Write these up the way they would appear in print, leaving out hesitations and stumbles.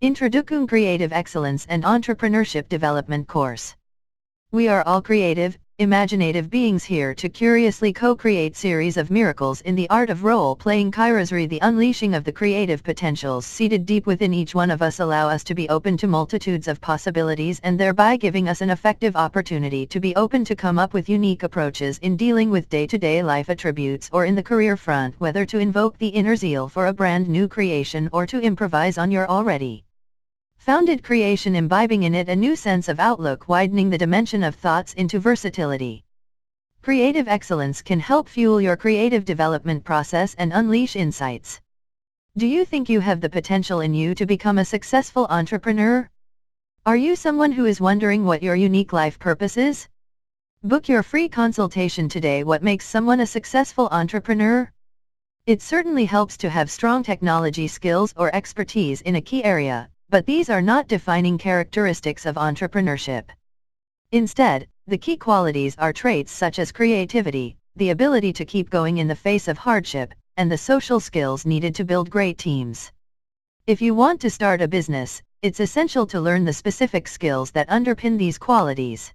Introducing Creative Excellence and Entrepreneurship Development course. We are all creative, imaginative beings here to curiously co-create series of miracles in the art of role-playing. Kairos the unleashing of the creative potentials seated deep within each one of us allow us to be open to multitudes of possibilities and thereby giving us an effective opportunity to be open to come up with unique approaches in dealing with day-to-day life attributes or in the career front, whether to invoke the inner zeal for a brand new creation or to improvise on your already founded creation, imbibing in it a new sense of outlook, widening the dimension of thoughts into versatility. Creative excellence can help fuel your creative development process and unleash insights. Do you think you have the potential in you to become a successful entrepreneur? Are you someone who is wondering what your unique life purpose is? Book your free consultation today. What makes someone a successful entrepreneur? It certainly helps to have strong technology skills or expertise in a key area, but these are not defining characteristics of entrepreneurship. Instead, the key qualities are traits such as creativity, the ability to keep going in the face of hardship, and the social skills needed to build great teams. If you want to start a business, it's essential to learn the specific skills that underpin these qualities.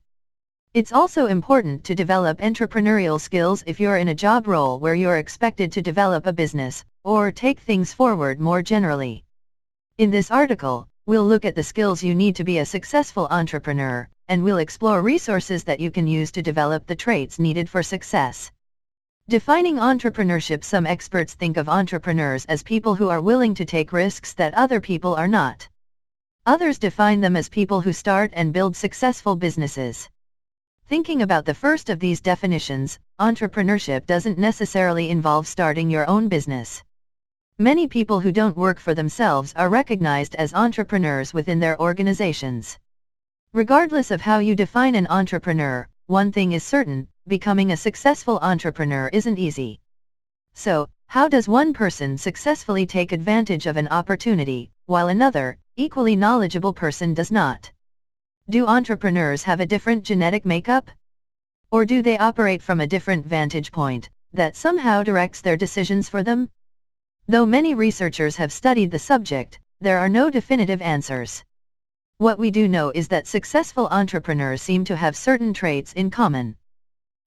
It's also important to develop entrepreneurial skills if you're in a job role where you're expected to develop a business, or take things forward more generally. In this article, we'll look at the skills you need to be a successful entrepreneur, and we'll explore resources that you can use to develop the traits needed for success. Defining entrepreneurship. Some experts think of entrepreneurs as people who are willing to take risks that other people are not. Others define them as people who start and build successful businesses. Thinking about the first of these definitions, entrepreneurship doesn't necessarily involve starting your own business. Many people who don't work for themselves are recognized as entrepreneurs within their organizations. Regardless of how you define an entrepreneur, one thing is certain: becoming a successful entrepreneur isn't easy. So, how does one person successfully take advantage of an opportunity, while another, equally knowledgeable person does not? Do entrepreneurs have a different genetic makeup? Or do they operate from a different vantage point that somehow directs their decisions for them? Though many researchers have studied the subject, there are no definitive answers. What we do know is that successful entrepreneurs seem to have certain traits in common.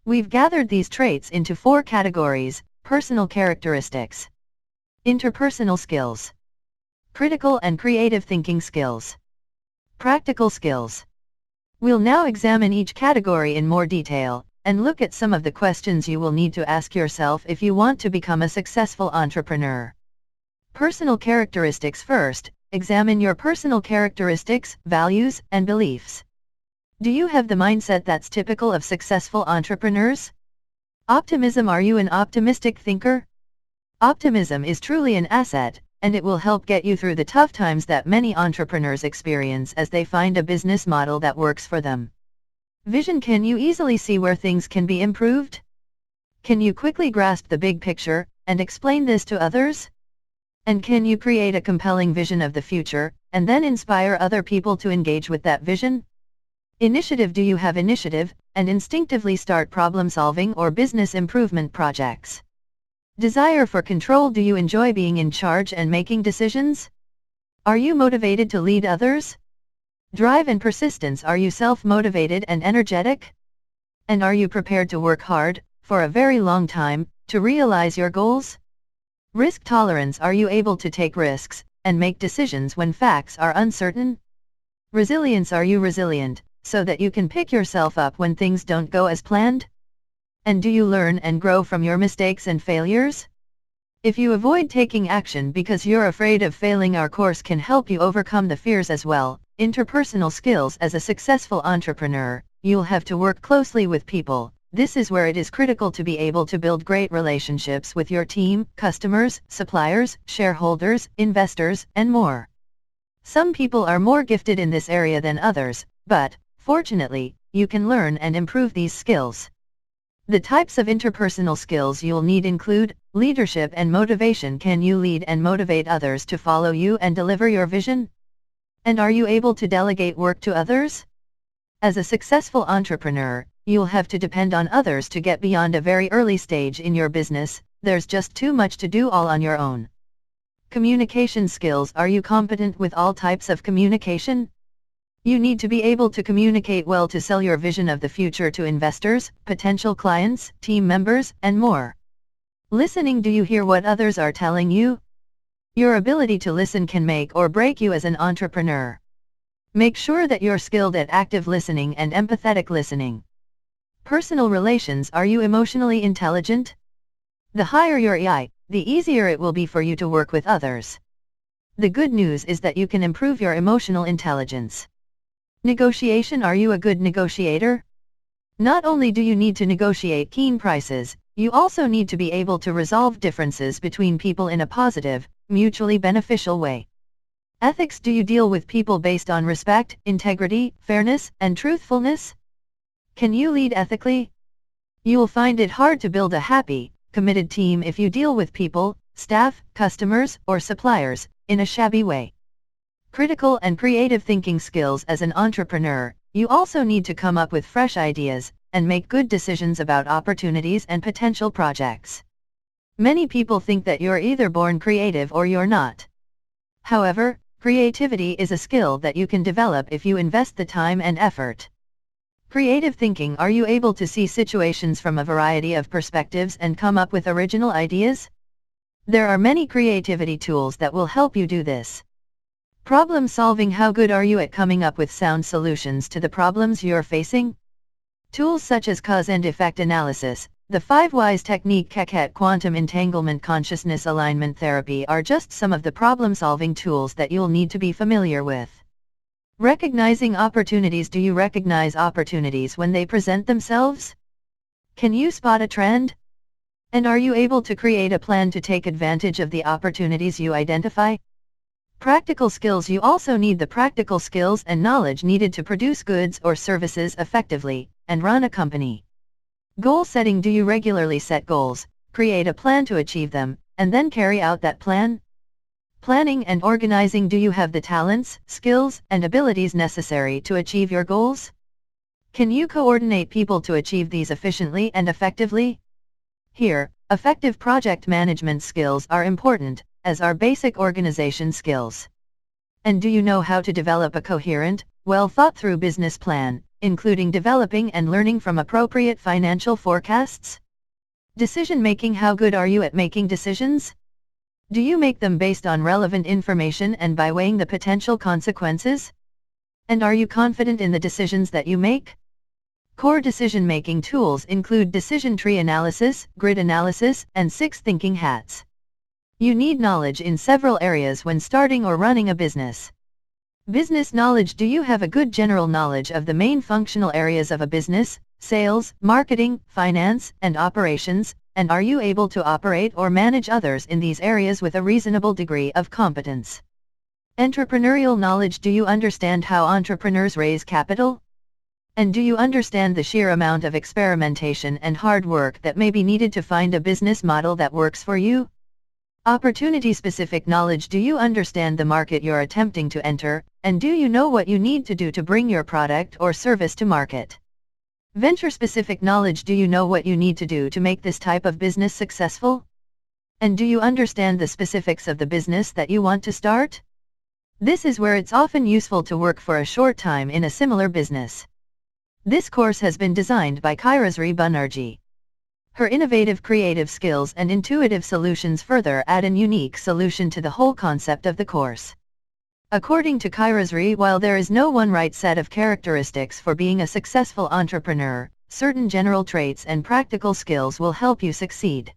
We've gathered these traits into 4 categories: personal characteristics, interpersonal skills, critical and creative thinking skills, practical skills. We'll now examine each category in more detail, and look at some of the questions you will need to ask yourself if you want to become a successful entrepreneur. Personal characteristics. First, examine your personal characteristics, values, and beliefs. Do you have the mindset that's typical of successful entrepreneurs? Optimism. Are you an optimistic thinker? Optimism is truly an asset, and it will help get you through the tough times that many entrepreneurs experience as they find a business model that works for them. Vision. Can you easily see where things can be improved? Can you quickly grasp the big picture and explain this to others? And can you create a compelling vision of the future and then inspire other people to engage with that vision? Initiative. Do you have initiative and instinctively start problem-solving or business improvement projects? Desire for control. Do you enjoy being in charge and making decisions? Are you motivated to lead others? Drive and persistence. Are you self-motivated and energetic? And are you prepared to work hard, for a very long time, to realize your goals? Risk tolerance. Are you able to take risks, and make decisions when facts are uncertain? Resilience. Are you resilient, so that you can pick yourself up when things don't go as planned? And do you learn and grow from your mistakes and failures? If you avoid taking action because you're afraid of failing, our course can help you overcome the fears as well. Interpersonal skills. As a successful entrepreneur, you'll have to work closely with people. This is where it is critical to be able to build great relationships with your team, customers, suppliers, shareholders, investors, and more. Some people are more gifted in this area than others, but, fortunately, you can learn and improve these skills. The types of interpersonal skills you'll need include leadership and motivation. Can you lead and motivate others to follow you and deliver your vision? And are you able to delegate work to others? As a successful entrepreneur, you'll have to depend on others to get beyond a very early stage in your business. There's just too much to do all on your own. Communication skills. Are you competent with all types of communication? You need to be able to communicate well to sell your vision of the future to investors, potential clients, team members, and more. Listening. Do you hear what others are telling you? Your ability to listen can make or break you as an entrepreneur. Make sure that you're skilled at active listening and empathetic listening. Personal relations. Are you emotionally intelligent? The higher your EI, the easier it will be for you to work with others. The good news is that you can improve your emotional intelligence. Negotiation. Are you a good negotiator? Not only do you need to negotiate keen prices, you also need to be able to resolve differences between people in a positive, mutually beneficial way. Ethics. Do you deal with people based on respect, integrity, fairness, and truthfulness? Can you lead ethically? You'll find it hard to build a happy, committed team if you deal with people, staff, customers, or suppliers, in a shabby way. Critical and creative thinking skills. As an entrepreneur, you also need to come up with fresh ideas, and make good decisions about opportunities and potential projects. Many people think that you're either born creative or you're not. However, creativity is a skill that you can develop if you invest the time and effort. Creative thinking. Are you able to see situations from a variety of perspectives and come up with original ideas? There are many creativity tools that will help you do this. Problem solving. How good are you at coming up with sound solutions to the problems you're facing? Tools such as cause and effect analysis, the 5 Whys technique, QECAT, quantum entanglement, consciousness alignment therapy are just some of the problem-solving tools that you'll need to be familiar with. Recognizing opportunities. Do you recognize opportunities when they present themselves? Can you spot a trend? And are you able to create a plan to take advantage of the opportunities you identify? Practical skills. You also need the practical skills and knowledge needed to produce goods or services effectively, and run a company. Goal setting. Do you regularly set goals, create a plan to achieve them, and then carry out that plan? Planning and organizing. Do you have the talents, skills, and abilities necessary to achieve your goals? Can you coordinate people to achieve these efficiently and effectively? Here, effective project management skills are important, as are basic organization skills. And do you know how to develop a coherent, well-thought-through business plan, including developing and learning from appropriate financial forecasts? Decision-making. How good are you at making decisions? Do you make them based on relevant information and by weighing the potential consequences? And are you confident in the decisions that you make? Core decision-making tools include decision tree analysis, grid analysis, and 6 thinking hats. You need knowledge in several areas when starting or running a business. Business knowledge. Do you have a good general knowledge of the main functional areas of a business, sales, marketing, finance, and operations, and are you able to operate or manage others in these areas with a reasonable degree of competence? Entrepreneurial knowledge. Do you understand how entrepreneurs raise capital? And do you understand the sheer amount of experimentation and hard work that may be needed to find a business model that works for you? Opportunity-specific knowledge. Do you understand the market you're attempting to enter, and do you know what you need to do to bring your product or service to market? Venture-specific knowledge. Do you know what you need to do to make this type of business successful? And do you understand the specifics of the business that you want to start? This is where it's often useful to work for a short time in a similar business. This course has been designed by Kairasri Banerjee. Her innovative creative skills and intuitive solutions further add an unique solution to the whole concept of the course. According to Kairasri, while there is no one right set of characteristics for being a successful entrepreneur, certain general traits and practical skills will help you succeed.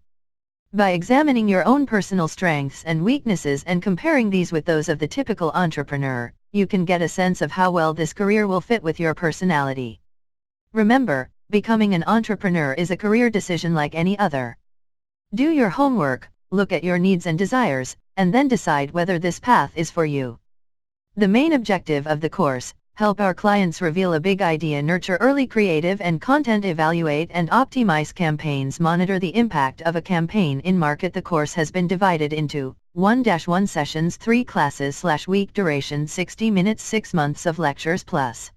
By examining your own personal strengths and weaknesses and comparing these with those of the typical entrepreneur, you can get a sense of how well this career will fit with your personality. Remember, becoming an entrepreneur is a career decision like any other. Do your homework, look at your needs and desires, and then decide whether this path is for you. The main objective of the course: help our clients reveal a big idea, nurture early creative and content, evaluate and optimize campaigns, monitor the impact of a campaign in market. The course has been divided into 1-1 sessions, 3 classes/week duration, 60 minutes, 6 months of lectures plus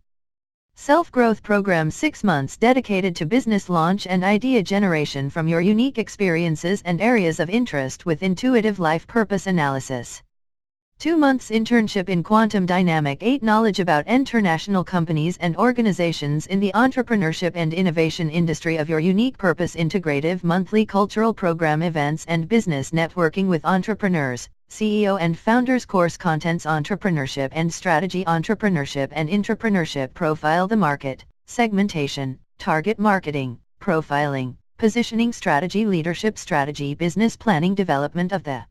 Self-growth program 6 months dedicated to business launch and idea generation from your unique experiences and areas of interest with intuitive life purpose analysis. 2 months internship in Quantum Dynamic 8 knowledge about international companies and organizations in the entrepreneurship and innovation industry of your unique purpose integrative monthly cultural program events and business networking with entrepreneurs. CEO and Founders Course Contents Entrepreneurship and Strategy Entrepreneurship and Intrapreneurship Profile the Market, Segmentation, Target Marketing, Profiling, Positioning Strategy Leadership Strategy Business Planning Development of the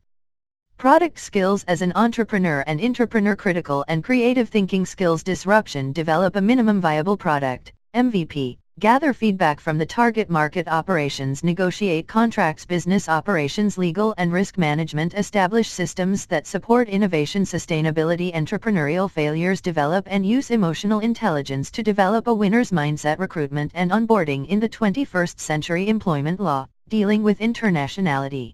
Product Skills as an Entrepreneur and Intrapreneur Critical and Creative Thinking Skills Disruption Develop a Minimum Viable Product, MVP. Gather feedback from the target market operations, negotiate contracts, business operations, legal and risk management, establish systems that support innovation, sustainability, entrepreneurial failures, develop and use emotional intelligence to develop a winner's mindset, recruitment and onboarding in the 21st century, employment law, dealing with internationality.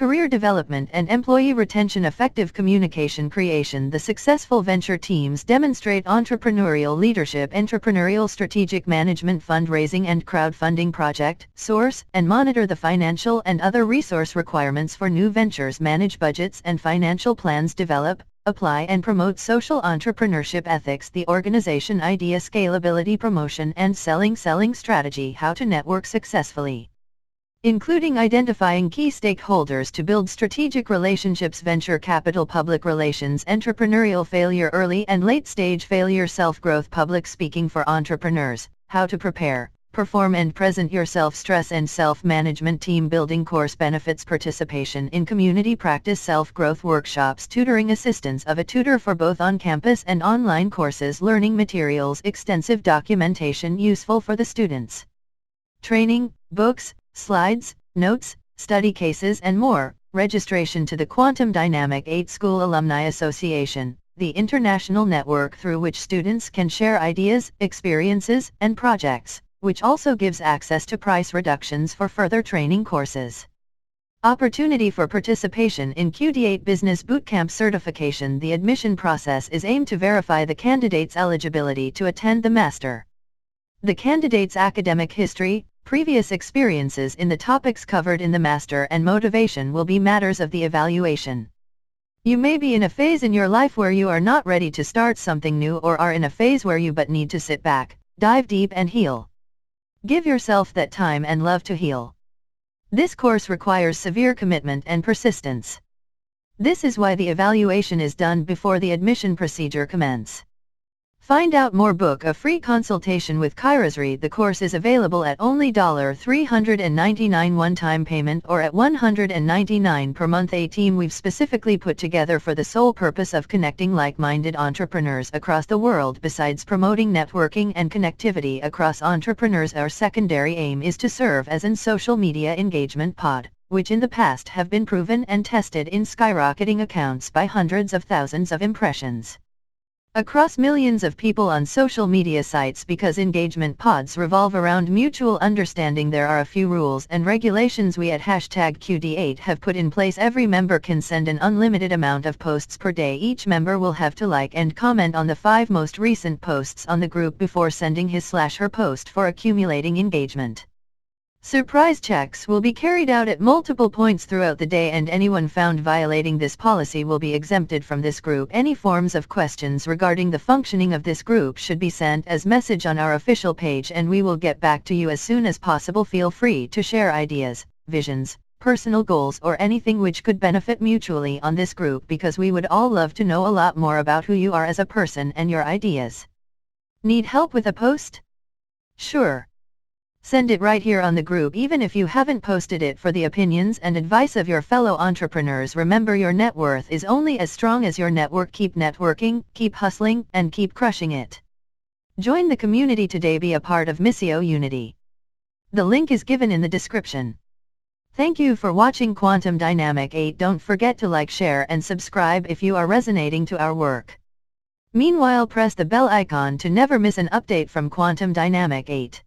Career development and employee retention, effective communication creation. The successful venture teams demonstrate entrepreneurial leadership, entrepreneurial strategic management, fundraising and crowdfunding, project, source, and monitor the financial and other resource requirements for new ventures, manage budgets and financial plans, develop, apply and promote social entrepreneurship ethics, the organization idea, scalability, promotion and selling strategy, how to network successfully, including identifying key stakeholders to build strategic relationships, venture capital, public relations, entrepreneurial failure, early and late stage failure, self-growth, public speaking for entrepreneurs, how to prepare, perform and present yourself, stress and self-management, team building course benefits, participation in community practice, self-growth workshops, tutoring, assistance of a tutor for both on-campus and online courses, learning materials, extensive documentation useful for the students, training, books, slides, notes, study cases and more. Registration to the Quantum Dynamic 8 School Alumni Association, the international network through which students can share ideas, experiences, and projects, which also gives access to price reductions for further training courses. Opportunity for participation in QD8 Business Bootcamp certification. The admission process is aimed to verify the candidate's eligibility to attend the master. The candidate's academic history, previous experiences in the topics covered in the master and motivation will be matters of the evaluation. You may be in a phase in your life where you are not ready to start something new, or are in a phase where you but need to sit back, dive deep and heal. Give yourself that time and love to heal. This course requires severe commitment and persistence. This is why the evaluation is done before the admission procedure commences. Find out more, book a free consultation with Kairos. The course is available at only $399 one-time payment or at $199 per month. A team we've specifically put together for the sole purpose of connecting like-minded entrepreneurs across the world. Besides promoting networking and connectivity across entrepreneurs, our secondary aim is to serve as an social media engagement pod, which in the past have been proven and tested in skyrocketing accounts by hundreds of thousands of impressions across millions of people on social media sites. Because engagement pods revolve around mutual understanding, there are a few rules and regulations we at #QD8 have put in place. Every member can send an unlimited amount of posts per day. Each member will have to like and comment on the 5 most recent posts on the group before sending his/her post for accumulating engagement. Surprise checks will be carried out at multiple points throughout the day, and anyone found violating this policy will be exempted from this group. Any forms of questions regarding the functioning of this group should be sent as message on our official page, and we will get back to you as soon as possible. Feel free to share ideas, visions, personal goals, or anything which could benefit mutually on this group, because we would all love to know a lot more about who you are as a person and your ideas. Need help with a post? Sure. Send it right here on the group, even if you haven't posted it. For the opinions and advice of your fellow entrepreneurs, remember your net worth is only as strong as your network. Keep networking, keep hustling, and keep crushing it. Join the community today. Be a part of Missio Unity. The link is given in the description. Thank you for watching Quantum Dynamic 8. Don't forget to like, share, and subscribe if you are resonating to our work. Meanwhile, press the bell icon to never miss an update from Quantum Dynamic 8.